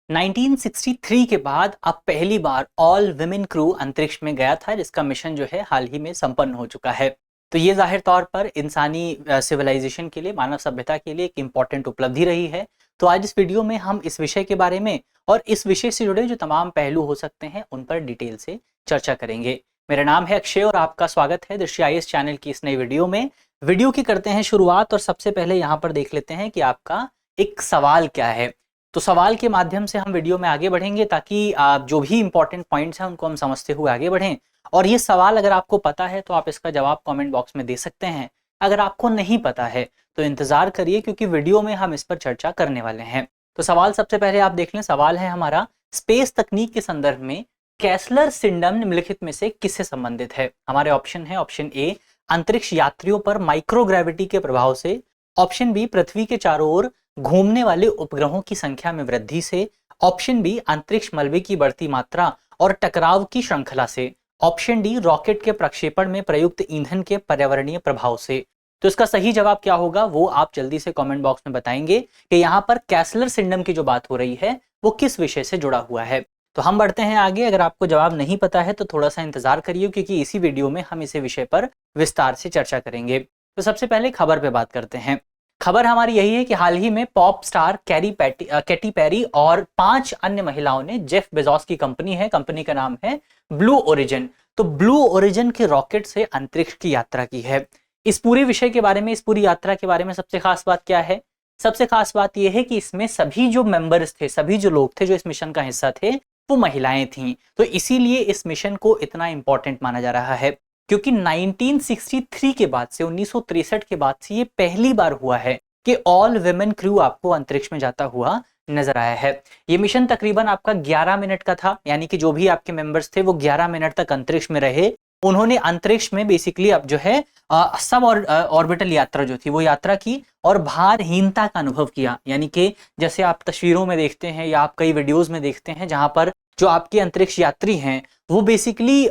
1963 के बाद अब पहली बार ऑल विमेन क्रू अंतरिक्ष में गया था, जिसका मिशन जो है हाल ही में संपन्न हो चुका है। तो ये जाहिर तौर पर इंसानी सिविलाइजेशन के लिए, मानव सभ्यता के लिए एक इम्पॉर्टेंट उपलब्धि रही है। तो आज इस वीडियो में हम इस विषय के बारे में और इस विषय से जुड़े जो तमाम पहलू हो सकते हैं उन पर डिटेल से चर्चा करेंगे। मेरा नाम है अक्षय और आपका स्वागत है दृष्टि आईएएस चैनल की इस नई वीडियो में। वीडियो की करते हैं शुरुआत और सबसे पहले यहाँ पर देख लेते हैं कि आपका एक सवाल क्या है। तो सवाल के माध्यम से हम वीडियो में आगे बढ़ेंगे ताकि आप जो भी इंपॉर्टेंट पॉइंट्स हैं उनको हम समझते हुए आगे बढ़ें। और ये सवाल अगर आपको पता है तो आप इसका जवाब कमेंट बॉक्स में दे सकते हैं। अगर आपको नहीं पता है तो इंतजार करिए, क्योंकि वीडियो में हम इस पर चर्चा करने वाले हैं। तो सवाल सबसे पहले आप देख लें। सवाल है हमारा, स्पेस तकनीक के संदर्भ में कैसलर सिंडम निम्नलिखित में से किससे संबंधित है। हमारे ऑप्शन है, ऑप्शन ए अंतरिक्ष यात्रियों पर माइक्रोग्रेविटी के प्रभाव से, ऑप्शन बी पृथ्वी के चारों ओर घूमने वाले उपग्रहों की संख्या में वृद्धि से, ऑप्शन बी अंतरिक्ष मलबे की बढ़ती मात्रा और टकराव की श्रृंखला से, ऑप्शन डी रॉकेट के प्रक्षेपण में प्रयुक्त ईंधन के पर्यावरणीय प्रभाव से। तो इसका सही जवाब क्या होगा वो आप जल्दी से कमेंट बॉक्स में बताएंगे कि यहाँ पर कैसलर सिंडम की जो बात हो रही है वो किस विषय से जुड़ा हुआ है। तो हम बढ़ते हैं आगे। अगर आपको जवाब नहीं पता है तो थोड़ा सा इंतजार करिए, क्योंकि इसी वीडियो में हम इसी विषय पर विस्तार से चर्चा करेंगे। तो सबसे पहले खबर पे बात करते हैं। खबर हमारी यही है कि हाल ही में पॉप स्टार कैटी पेरी और 5 अन्य महिलाओं ने जेफ बेजोस की कंपनी है, कंपनी का नाम है ब्लू ओरिजिन, तो ब्लू ओरिजिन के रॉकेट से अंतरिक्ष की यात्रा की है। इस पूरे विषय के बारे में, इस पूरी यात्रा के बारे में सबसे खास बात क्या है? सबसे खास बात यह है कि इसमें सभी जो मेंबर्स थे, सभी जो लोग थे जो इस मिशन का हिस्सा थे, वो महिलाएं थीं। तो इसीलिए इस मिशन को इतना इंपॉर्टेंट माना जा रहा है, क्योंकि 1963 के बाद से, 1963 के बाद से ये पहली बार हुआ है कि ऑल विमेन क्रू आपको अंतरिक्ष में जाता हुआ नजर आया है। ये मिशन तकरीबन आपका 11 मिनट का था, यानी कि जो भी आपके मेंबर्स थे वो 11 मिनट तक अंतरिक्ष में रहे। उन्होंने अंतरिक्ष में बेसिकली अब जो है सब ऑर्बिटल यात्रा जो थी वो यात्रा की और भारहीनता का अनुभव किया। यानी कि जैसे आप तस्वीरों में देखते हैं या आप कई वीडियोस में देखते हैं जहां पर जो आपके अंतरिक्ष यात्री हैं वो बेसिकली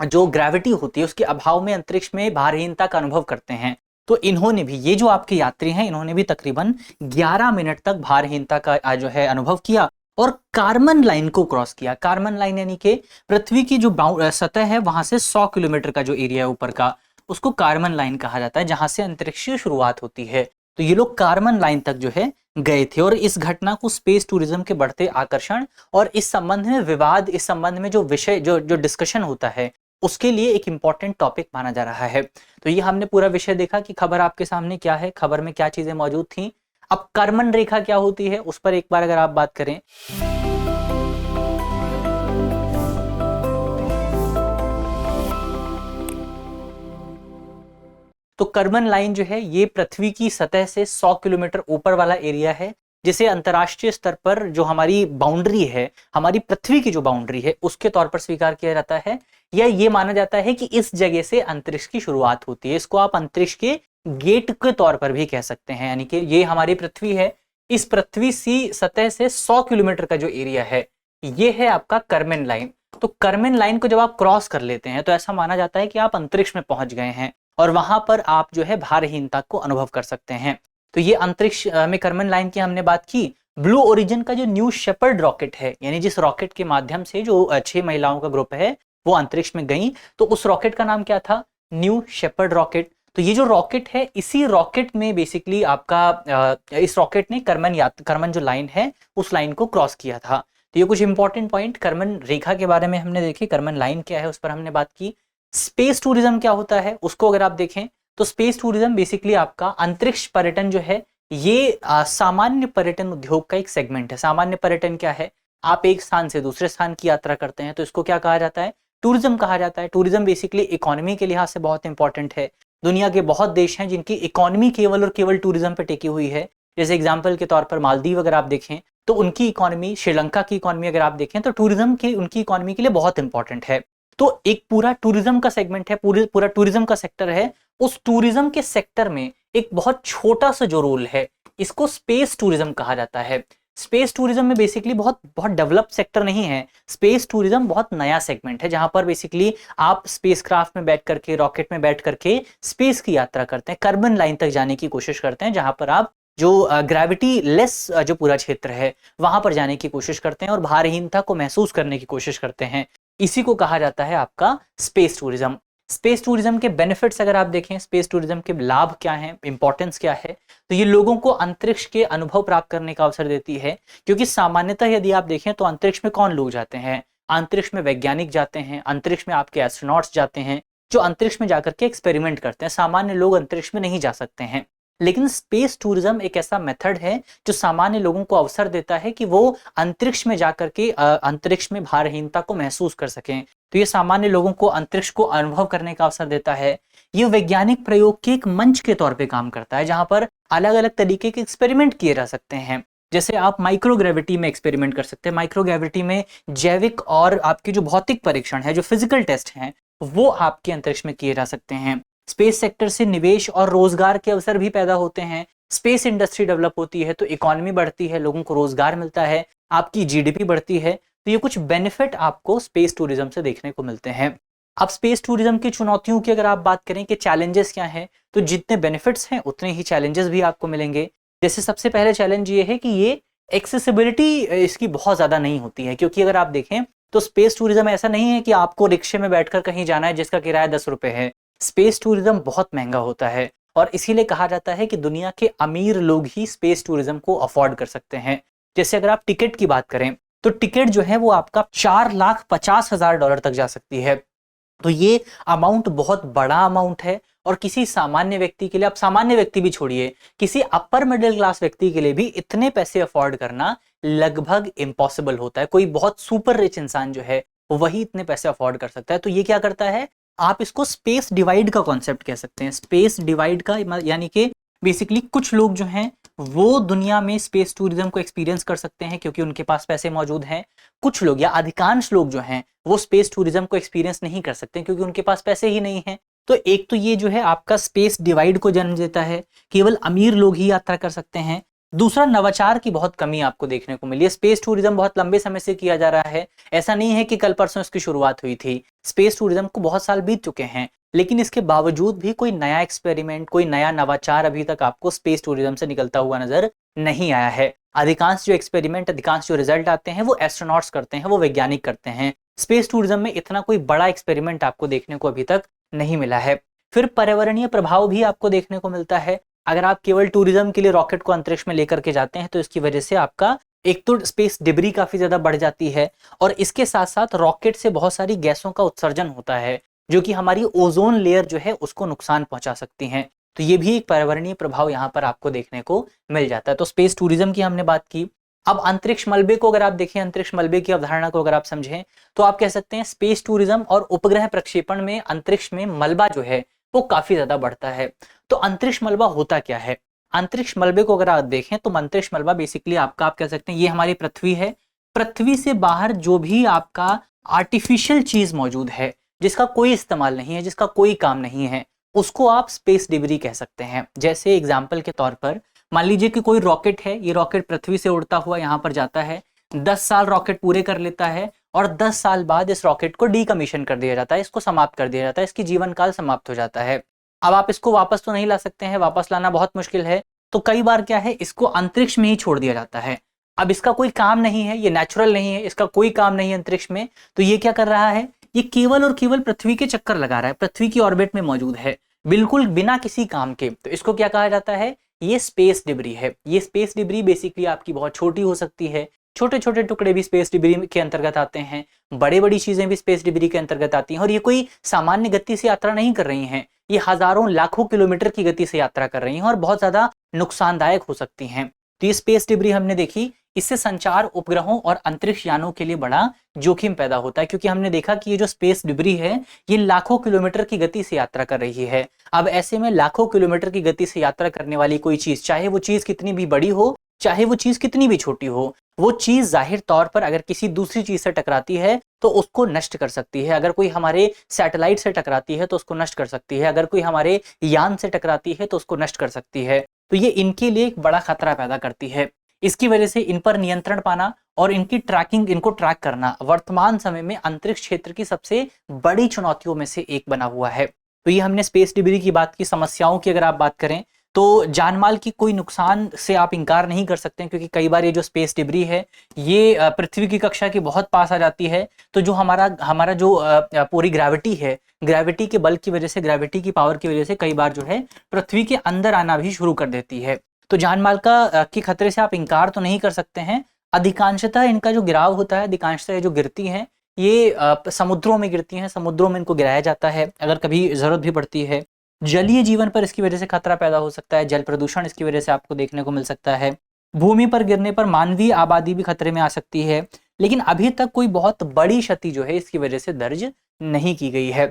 जो ग्रेविटी होती है उसके अभाव में अंतरिक्ष में भारहीनता का अनुभव करते हैं। तो इन्होंने भी, ये जो आपके यात्री हैं, इन्होंने भी तकरीबन 11 मिनट तक भारहीनता का जो है अनुभव किया और कार्बन लाइन को क्रॉस किया। कार्बन लाइन यानी कि पृथ्वी की जो सतह है वहां से 100 किलोमीटर का जो एरिया है ऊपर का, उसको कार्बन लाइन कहा जाता है, जहां से अंतरिक्ष की शुरुआत होती है। तो ये लोग कार्बन लाइन तक जो है गए थे और इस घटना को स्पेस टूरिज्म के बढ़ते आकर्षण और इस संबंध में विवाद, इस संबंध में जो विषय जो डिस्कशन होता है उसके लिए एक इंपॉर्टेंट टॉपिक माना जा रहा है। तो ये हमने पूरा विषय देखा कि खबर आपके सामने क्या है, खबर में क्या चीजें मौजूद थी। अब कर्मन रेखा क्या होती है उस पर एक बार अगर आप बात करें, तो कर्मन लाइन जो है ये पृथ्वी की सतह से 100 किलोमीटर ऊपर वाला एरिया है, जिसे अंतर्राष्ट्रीय स्तर पर जो हमारी बाउंड्री है, हमारी पृथ्वी की जो बाउंड्री है उसके तौर पर स्वीकार किया जाता है, या ये माना जाता है कि इस जगह से अंतरिक्ष की शुरुआत होती है। इसको आप अंतरिक्ष के गेट के तौर पर भी कह सकते हैं। यानी कि ये हमारी पृथ्वी है, इस पृथ्वी सी सतह से 100 किलोमीटर का जो एरिया है ये है आपका कर्मन लाइन। तो कर्मन लाइन को जब आप क्रॉस कर लेते हैं तो ऐसा माना जाता है कि आप अंतरिक्ष में पहुंच गए हैं और वहां पर आप जो है भारहीनता को अनुभव कर सकते हैं। तो ये अंतरिक्ष में कर्मन लाइन की हमने बात की। ब्लू ओरिजिन का जो न्यू शेपर्ड रॉकेट है, यानी जिस रॉकेट के माध्यम से जो 6 महिलाओं का ग्रुप है वो अंतरिक्ष में गई, तो उस रॉकेट का नाम क्या था? New Shepard rocket. तो ये जो रॉकेट है, इसी रॉकेट में बेसिकली आपका इस रॉकेट ने कर्मन जो लाइन है उस लाइन को क्रॉस किया था। तो ये कुछ इंपॉर्टेंट पॉइंट कर्मन रेखा के बारे में हमने देखे, कर्मन लाइन क्या है उस पर हमने बात की। स्पेस टूरिज्म क्या होता है उसको अगर आप देखें तो स्पेस टूरिज्म बेसिकली आपका अंतरिक्ष पर्यटन जो है ये सामान्य पर्यटन उद्योग का एक सेगमेंट है। सामान्य पर्यटन क्या है? आप एक स्थान से दूसरे स्थान की यात्रा करते हैं, तो इसको क्या कहा जाता है? टूरिज्म कहा जाता है। टूरिज्म बेसिकली इकोनॉमी के लिहाज से बहुत इंपॉर्टेंट है। दुनिया के बहुत देश हैं जिनकी इकोनॉमी केवल और केवल टूरिज्म पे टिकी हुई है। जैसे एग्जाम्पल के तौर पर मालदीव अगर आप देखें तो उनकी इकोनॉमी, श्रीलंका की इकोनॉमी अगर आप देखें तो टूरिज्म की उनकी इकोनॉमी के लिए बहुत इंपॉर्टेंट है। तो एक पूरा टूरिज्म का सेगमेंट है, पूरा टूरिज्म का सेक्टर है। उस टूरिज्म के सेक्टर में एक बहुत छोटा सा जो रोल है इसको स्पेस टूरिज्म कहा जाता है। स्पेस टूरिज्म में बेसिकली बहुत डेवलप सेक्टर नहीं है। स्पेस टूरिज्म बहुत नया सेगमेंट है जहां पर बेसिकली आप स्पेसक्राफ्ट में बैठ करके, रॉकेट में बैठ करके स्पेस की यात्रा करते हैं, कार्बन लाइन तक जाने की कोशिश करते हैं, जहां पर आप जो ग्रेविटी लेस जो पूरा क्षेत्र है वहां पर जाने की कोशिश करते हैं और भारहीनता को महसूस करने की कोशिश करते हैं। इसी को कहा जाता है आपका स्पेस टूरिज्म। स्पेस टूरिज्म के बेनिफिट्स अगर आप देखें, स्पेस टूरिज्म के लाभ क्या हैं, इंपॉर्टेंस क्या है, तो ये लोगों को अंतरिक्ष के अनुभव प्राप्त करने का अवसर देती है। क्योंकि सामान्यतः यदि आप देखें तो अंतरिक्ष में कौन लोग जाते हैं, अंतरिक्ष में वैज्ञानिक जाते हैं, अंतरिक्ष में आपके एस्ट्रोनॉट्स जाते हैं जो अंतरिक्ष में जाकर के एक्सपेरिमेंट करते हैं। सामान्य लोग अंतरिक्ष में नहीं जा सकते हैं। लेकिन स्पेस टूरिज्म एक ऐसा मेथड है जो सामान्य लोगों को अवसर देता है कि वो अंतरिक्ष में जाकर के अंतरिक्ष में भारहीनता को महसूस कर सकें। तो ये सामान्य लोगों को अंतरिक्ष को अनुभव करने का अवसर देता है। ये वैज्ञानिक प्रयोग के एक मंच के तौर पे काम करता है जहां पर अलग अलग तरीके के एक्सपेरिमेंट किए जा सकते हैं। जैसे आप माइक्रोग्रेविटी में एक्सपेरिमेंट कर सकते हैं। माइक्रोग्रेविटी में जैविक और आपके जो भौतिक परीक्षण है, जो फिजिकल टेस्ट हैं, वो आपके अंतरिक्ष में किए जा सकते हैं। स्पेस सेक्टर से निवेश और रोजगार के अवसर भी पैदा होते हैं। स्पेस इंडस्ट्री डेवलप होती है तो इकोनॉमी बढ़ती है, लोगों को रोजगार मिलता है, आपकी जीडीपी बढ़ती है। तो ये कुछ बेनिफिट आपको स्पेस टूरिज्म से देखने को मिलते हैं। अब स्पेस टूरिज्म की चुनौतियों की अगर आप बात करें कि चैलेंजेस क्या हैं, तो जितने बेनिफिट्स हैं उतने ही चैलेंजेस भी आपको मिलेंगे। जैसे सबसे पहले चैलेंज ये है कि ये एक्सेसिबिलिटी इसकी बहुत ज्यादा नहीं होती है। क्योंकि अगर आप देखें तो स्पेस टूरिज्म ऐसा नहीं है कि आपको रिक्शे में बैठकर कहीं जाना है जिसका किराया 10 रुपए है। स्पेस टूरिज्म बहुत महंगा होता है और इसीलिए कहा जाता है कि दुनिया के अमीर लोग ही स्पेस टूरिज्म को अफोर्ड कर सकते हैं। जैसे अगर आप टिकट की बात करें तो टिकट जो है वो आपका $4,50,000 तक जा सकती है। तो ये अमाउंट बहुत बड़ा अमाउंट है और किसी सामान्य व्यक्ति के लिए, आप सामान्य व्यक्ति भी छोड़िए, किसी अपर मिडिल क्लास व्यक्ति के लिए भी इतने पैसे अफोर्ड करना लगभग इम्पॉसिबल होता है। कोई बहुत सुपर रिच इंसान जो है वही इतने पैसे अफोर्ड कर सकता है। तो ये क्या करता है, आप इसको स्पेस डिवाइड का कॉन्सेप्ट कह सकते हैं। स्पेस डिवाइड का यानी कि बेसिकली कुछ लोग जो हैं वो दुनिया में स्पेस टूरिज्म को एक्सपीरियंस कर सकते हैं क्योंकि उनके पास पैसे मौजूद हैं। कुछ लोग या अधिकांश लोग जो हैं वो स्पेस टूरिज्म को एक्सपीरियंस नहीं कर सकते क्योंकि उनके पास पैसे ही नहीं हैं। तो एक तो ये जो है आपका स्पेस डिवाइड को जन्म देता है, केवल अमीर लोग ही यात्रा कर सकते हैं। दूसरा, नवाचार की बहुत कमी आपको देखने को मिली है। स्पेस टूरिज्म बहुत लंबे समय से किया जा रहा है, ऐसा नहीं है कि कल परसों इसकी शुरुआत हुई थी। स्पेस टूरिज्म को बहुत साल बीत चुके हैं, लेकिन इसके बावजूद भी कोई नया एक्सपेरिमेंट, कोई नया नवाचार अभी तक आपको स्पेस टूरिज्म से निकलता हुआ नजर नहीं आया है। अधिकांश जो एक्सपेरिमेंट, अधिकांश जो रिजल्ट आते हैं वो एस्ट्रोनॉट्स करते हैं, वो वैज्ञानिक करते हैं। स्पेस टूरिज्म में इतना कोई बड़ा एक्सपेरिमेंट आपको देखने को अभी तक नहीं मिला है। फिर पर्यावरणीय प्रभाव भी आपको देखने को मिलता है। अगर आप केवल टूरिज्म के लिए रॉकेट को अंतरिक्ष में लेकर के जाते हैं तो इसकी वजह से आपका एक तो स्पेस डिब्री काफी ज्यादा बढ़ जाती है और इसके साथ साथ रॉकेट से बहुत सारी गैसों का उत्सर्जन होता है जो कि हमारी ओजोन लेयर जो है उसको नुकसान पहुंचा सकती हैं। तो ये भी एक पर्यावरणीय प्रभाव यहाँ पर आपको देखने को मिल जाता है। तो स्पेस टूरिज्म की हमने बात की। अब अंतरिक्ष मलबे को अगर आप देखें, अंतरिक्ष मलबे की अवधारणा को अगर आप समझें तो आप कह सकते हैं स्पेस टूरिज्म और उपग्रह प्रक्षेपण में अंतरिक्ष में मलबा जो है वो काफी ज्यादा बढ़ता है। तो अंतरिक्ष मलबा होता क्या है? अंतरिक्ष मलबे को अगर आप देखें तो अंतरिक्ष मलबा बेसिकली आपका, आप कह सकते हैं ये हमारी पृथ्वी है। पृथ्वी से बाहर जो भी आपका आर्टिफिशियल चीज मौजूद है जिसका कोई इस्तेमाल नहीं है, जिसका कोई काम नहीं है, उसको आप स्पेस डिब्री कह सकते हैं। जैसे एग्जाम्पल के तौर पर मान लीजिए कि कोई रॉकेट है, ये रॉकेट पृथ्वी से उड़ता हुआ यहाँ पर जाता है, 10 साल रॉकेट पूरे कर लेता है और 10 साल बाद इस रॉकेट को डीकमीशन कर दिया जाता है, इसको समाप्त कर दिया जाता है, इसकी जीवन काल समाप्त हो जाता है। अब आप इसको वापस तो नहीं ला सकते हैं, वापस लाना बहुत मुश्किल है। तो कई बार क्या है, इसको अंतरिक्ष में ही छोड़ दिया जाता है। अब इसका कोई काम नहीं है, ये नेचुरल नहीं है, इसका कोई काम नहीं है अंतरिक्ष में। तो ये क्या कर रहा है, ये केवल और केवल पृथ्वी के चक्कर लगा रहा है, पृथ्वी की ऑर्बिट में मौजूद है, बिल्कुल बिना किसी काम के। तो इसको क्या कहा जाता है, ये स्पेस डिब्री है। ये स्पेस डिब्री बेसिकली आपकी बहुत छोटी हो सकती है, छोटे छोटे टुकड़े भी स्पेस डिब्री के अंतर्गत आते हैं, बड़े बड़ी चीजें भी स्पेस डिब्री के अंतर्गत आती हैं। और ये कोई सामान्य गति से यात्रा नहीं कर रही हैं, ये हजारों लाखों किलोमीटर की गति से यात्रा कर रही हैं और बहुत ज्यादा नुकसानदायक हो सकती हैं। तो ये स्पेस डिब्री हमने देखी, इससे संचार उपग्रहों और अंतरिक्ष यानों के लिए बड़ा जोखिम पैदा होता है क्योंकि हमने देखा कि ये जो स्पेस डिब्री है ये लाखों किलोमीटर की गति से यात्रा कर रही है। अब ऐसे में लाखों किलोमीटर की गति से यात्रा करने वाली कोई चीज, चाहे वो चीज कितनी भी बड़ी हो, चाहे वो चीज कितनी भी छोटी हो, वो चीज जाहिर तौर पर अगर किसी दूसरी चीज से टकराती है तो उसको नष्ट कर सकती है। अगर कोई हमारे सैटेलाइट से टकराती है तो उसको नष्ट कर सकती है, अगर कोई हमारे यान से टकराती है तो उसको नष्ट कर सकती है। तो ये इनके लिए एक बड़ा खतरा पैदा करती है। इसकी वजह से इन पर नियंत्रण पाना और इनकी ट्रैकिंग, इनको ट्रैक करना वर्तमान समय में अंतरिक्ष क्षेत्र की सबसे बड़ी चुनौतियों में से एक बना हुआ है। तो ये हमने स्पेस डिब्री की बात की। समस्याओं की अगर आप बात करें तो जानमाल की कोई नुकसान से आप इनकार नहीं कर सकते हैं, क्योंकि कई बार ये जो स्पेस डिब्री है ये पृथ्वी की कक्षा के बहुत पास आ जाती है। तो जो हमारा हमारा जो पूरी ग्रेविटी है, ग्रेविटी के बल की वजह से, ग्रेविटी की पावर की वजह से कई बार जो है पृथ्वी के अंदर आना भी शुरू कर देती है। तो जानमाल के खतरे से आप इनकार तो नहीं कर सकते हैं। अधिकांशतः इनका जो गिराव होता है, अधिकांशतः ये जो गिरती हैं ये समुद्रों में गिरती हैं, समुद्रों में इनको गिराया जाता है अगर कभी जरूरत भी पड़ती है। जलीय जीवन पर इसकी वजह से खतरा पैदा हो सकता है, जल प्रदूषण इसकी वजह से आपको देखने को मिल सकता है। भूमि पर गिरने पर मानवीय आबादी भी खतरे में आ सकती है, लेकिन अभी तक कोई बहुत बड़ी क्षति जो है इसकी वजह से दर्ज नहीं की गई है।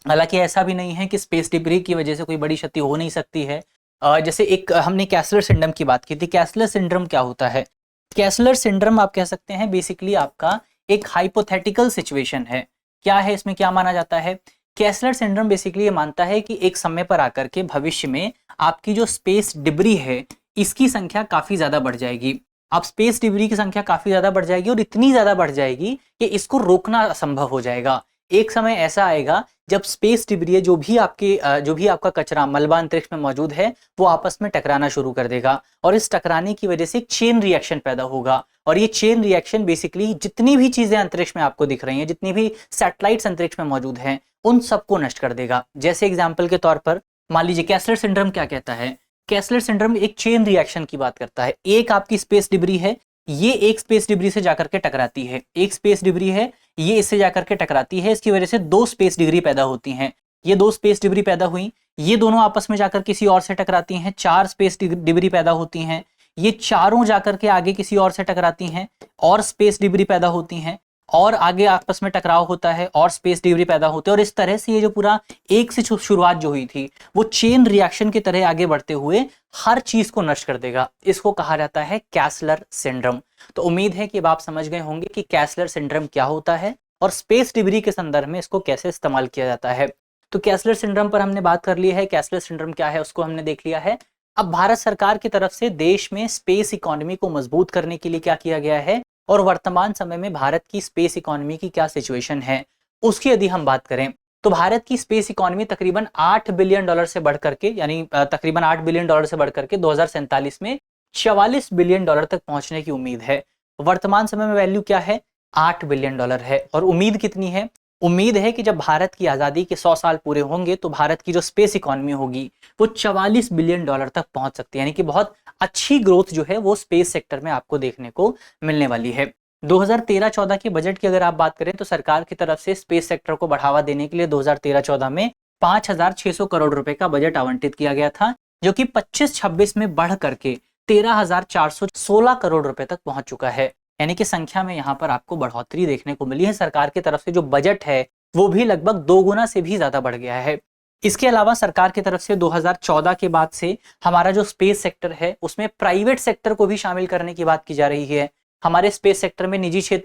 हालांकि ऐसा भी नहीं है कि स्पेस डिब्री की वजह से कोई बड़ी क्षति हो नहीं सकती है। जैसे एक हमने कैसलर सिंड्रोम की बात की थी। कैसलर सिंड्रोम क्या होता है? कैसलर सिंड्रोम आप कह सकते हैं बेसिकली आपका एक हाइपोथेटिकल सिचुएशन है। क्या है इसमें, क्या माना जाता है? कैसलर सिंड्रोम बेसिकली ये मानता है कि एक समय पर आकर के भविष्य में आपकी जो स्पेस डिब्री है इसकी संख्या काफी ज्यादा बढ़ जाएगी। अब स्पेस डिब्री की संख्या काफी ज्यादा बढ़ जाएगी और इतनी ज्यादा बढ़ जाएगी कि इसको रोकना असंभव हो जाएगा। एक समय ऐसा आएगा जब स्पेस डिब्री जो भी आपका कचरा मलबा अंतरिक्ष में मौजूद है वो आपस में टकराना शुरू कर देगा, और इस टकराने की वजह से एक चेन रिएक्शन पैदा होगा। और ये चेन रिएक्शन बेसिकली जितनी भी चीजें अंतरिक्ष में आपको दिख रही हैं, जितनी भी सैटेलाइट्स अंतरिक्ष में मौजूद हैं, उन सबको नष्ट कर देगा। जैसे एग्जाम्पल के तौर पर मान लीजिए कैसलर सिंड्रोम क्या कहता है? कैसलर सिंड्रोम एक चेन रिएक्शन की बात करता है। एक आपकी स्पेस डिब्री है, ये एक स्पेस डिब्री से जाकर के टकराती है, एक स्पेस डिब्री है ये इससे जाकर के टकराती है, इसकी वजह से दो स्पेस डिब्री पैदा होती हैं। ये दो स्पेस डिब्री पैदा हुई, ये दोनों आपस में जाकर किसी और से टकराती हैं, चार स्पेस डिब्री पैदा होती हैं। ये चारों जाकर के आगे किसी और से टकराती हैं और स्पेस डिब्री पैदा होती हैं, और आगे आपस में टकराव होता है और स्पेस डिब्री पैदा होते हैं। और इस तरह से ये जो पूरा एक से शुरुआत जो हुई थी वो चेन रिएक्शन की तरह आगे बढ़ते हुए हर चीज को नष्ट कर देगा। इसको कहा जाता है कैसलर सिंड्रोम। तो उम्मीद है कि अब आप समझ गए होंगे कि कैसलर सिंड्रोम क्या होता है और स्पेस डिब्री के संदर्भ में इसको कैसे इस्तेमाल किया जाता है। तो कैसलर सिंड्रोम पर हमने बात कर ली है, कैसलर सिंड्रोम क्या है उसको हमने देख लिया है। अब भारत सरकार की तरफ से देश में स्पेस इकोनॉमी को मजबूत करने के लिए क्या किया गया है और वर्तमान समय में भारत की स्पेस इकोनॉमी की क्या सिचुएशन है उसकी यदि हम बात करें तो भारत की स्पेस इकोनॉमी तकरीबन $8 बिलियन से बढ़ करके, यानी तकरीबन $8 बिलियन से बढ़ करके 2047 में $44 बिलियन तक पहुंचने की उम्मीद है। वर्तमान समय में वैल्यू क्या है? $8 बिलियन है। और उम्मीद कितनी है? उम्मीद है कि जब भारत की आज़ादी के 100 साल पूरे होंगे तो भारत की जो स्पेस इकोनॉमी होगी वो $44 बिलियन तक पहुंच सकती है। यानी कि बहुत अच्छी ग्रोथ जो है वो स्पेस सेक्टर में आपको देखने को मिलने वाली है। 2013-14 के बजट की अगर आप बात करें तो सरकार की तरफ से स्पेस सेक्टर को बढ़ावा देने के लिए 2013-14 में 5,600 करोड़ रुपए का बजट आवंटित किया गया था, जो कि 25-26 में बढ़ करके 13,416 करोड़ रुपए तक पहुंच चुका है। यानी कि संख्या में यहाँ पर आपको बढ़ोतरी देखने को मिली है। सरकार की तरफ से जो बजट है वो भी लगभग 2 गुना से भी ज्यादा बढ़ गया है। इसके अलावा सरकार की तरफ से 2014 के बाद से हमारा जो स्पेस सेक्टर है उसमें प्राइवेट सेक्टर को भी शामिल करने की बात की जा रही है। हमारे स्पेस सेक्टर में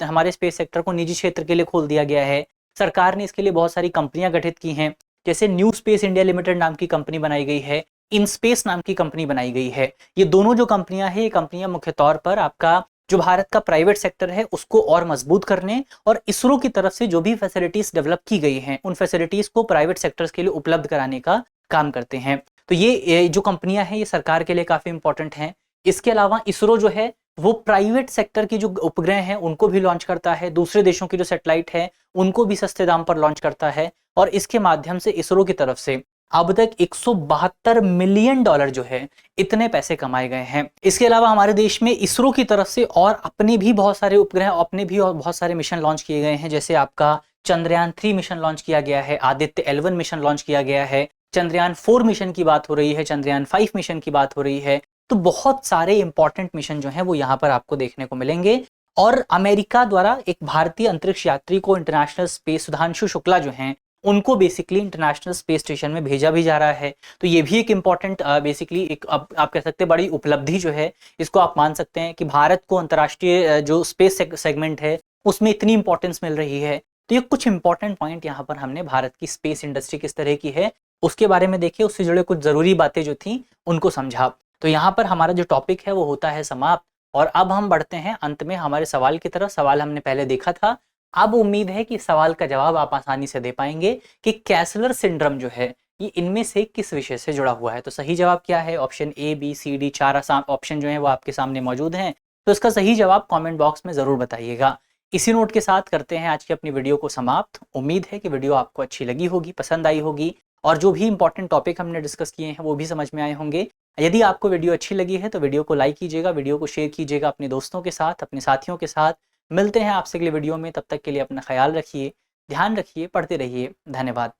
हमारे स्पेस सेक्टर को निजी क्षेत्र के लिए खोल दिया गया है। सरकार ने इसके लिए बहुत सारी कंपनियां गठित की हैं, जैसे न्यू स्पेस इंडिया लिमिटेड नाम की कंपनी बनाई गई है, इन स्पेस नाम की कंपनी बनाई गई है। ये दोनों जो कंपनियां हैं ये कंपनियां मुख्य तौर पर आपका जो भारत का प्राइवेट सेक्टर है उसको और मजबूत करने और इसरो की तरफ से जो भी फैसिलिटीज डेवलप की गई हैं उन फैसिलिटीज को प्राइवेट सेक्टर्स के लिए उपलब्ध कराने का काम करते हैं। तो ये जो कंपनियां हैं ये सरकार के लिए काफी इंपॉर्टेंट हैं। इसके अलावा इसरो जो है वो प्राइवेट सेक्टर की जो उपग्रह हैं उनको भी लॉन्च करता है, दूसरे देशों की जो सैटेलाइट है उनको भी सस्ते दाम पर लॉन्च करता है, और इसके माध्यम से इसरो की तरफ से अब तक $172 मिलियन जो है इतने पैसे कमाए गए हैं। इसके अलावा हमारे देश में इसरो की तरफ से और अपने भी बहुत सारे उपग्रह, अपने भी और बहुत सारे मिशन लॉन्च किए गए हैं। जैसे आपका चंद्रयान 3 मिशन लॉन्च किया गया है, आदित्य L1 मिशन लॉन्च किया गया है, चंद्रयान 4 मिशन की बात हो रही है, चंद्रयान 5 मिशन की बात हो रही है। तो बहुत सारे इंपॉर्टेंट मिशन जो हैं वो यहाँ पर आपको देखने को मिलेंगे। और अमेरिका द्वारा एक भारतीय अंतरिक्ष यात्री को इंटरनेशनल स्पेस, सुधांशु शुक्ला जो हैं उनको बेसिकली इंटरनेशनल स्पेस स्टेशन में भेजा भी जा रहा है। तो ये भी एक इम्पॉर्टेंट बेसिकली एक आप कह सकते हैं बड़ी उपलब्धि जो है, इसको आप मान सकते हैं कि भारत को अंतर्राष्ट्रीय जो स्पेस सेगमेंट है उसमें इतनी इंपॉर्टेंस मिल रही है। तो ये कुछ इंपॉर्टेंट पॉइंट यहाँ पर हमने भारत की स्पेस इंडस्ट्री किस तरह की है उसके बारे में देखे, उससे जुड़े कुछ जरूरी बातें जो थी उनको समझा। तो यहाँ पर हमारा जो टॉपिक है वो होता है समाप्त, और अब हम बढ़ते हैं अंत में हमारे सवाल की तरफ। सवाल हमने पहले देखा था, अब उम्मीद है कि सवाल का जवाब आप आसानी से दे पाएंगे कि कैसलर सिंड्रोम जो है ये इनमें से किस विषय से जुड़ा हुआ है। तो सही जवाब क्या है? Option A, B, C, D, 4 option जो है वो आपके सामने मौजूद हैं। तो इसका सही जवाब कमेंट बॉक्स में ज़रूर बताइएगा। इसी नोट के साथ करते हैं आज की अपनी वीडियो को समाप्त। उम्मीद है कि वीडियो आपको अच्छी लगी होगी, पसंद आई होगी और जो भी इंपॉर्टेंट टॉपिक हमने डिस्कस किए हैं वो भी समझ में आए होंगे। यदि आपको वीडियो अच्छी लगी है तो वीडियो को लाइक कीजिएगा, वीडियो को शेयर कीजिएगा अपने दोस्तों के साथ, अपने साथियों के साथ। मिलते हैं आपसे अगले वीडियो में, तब तक के लिए अपना ख्याल रखिए, ध्यान रखिए, पढ़ते रहिए। धन्यवाद।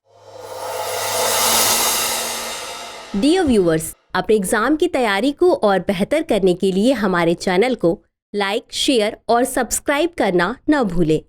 डियर व्यूअर्स, अपने एग्जाम की तैयारी को और बेहतर करने के लिए हमारे चैनल को लाइक, शेयर और सब्सक्राइब करना न भूलें।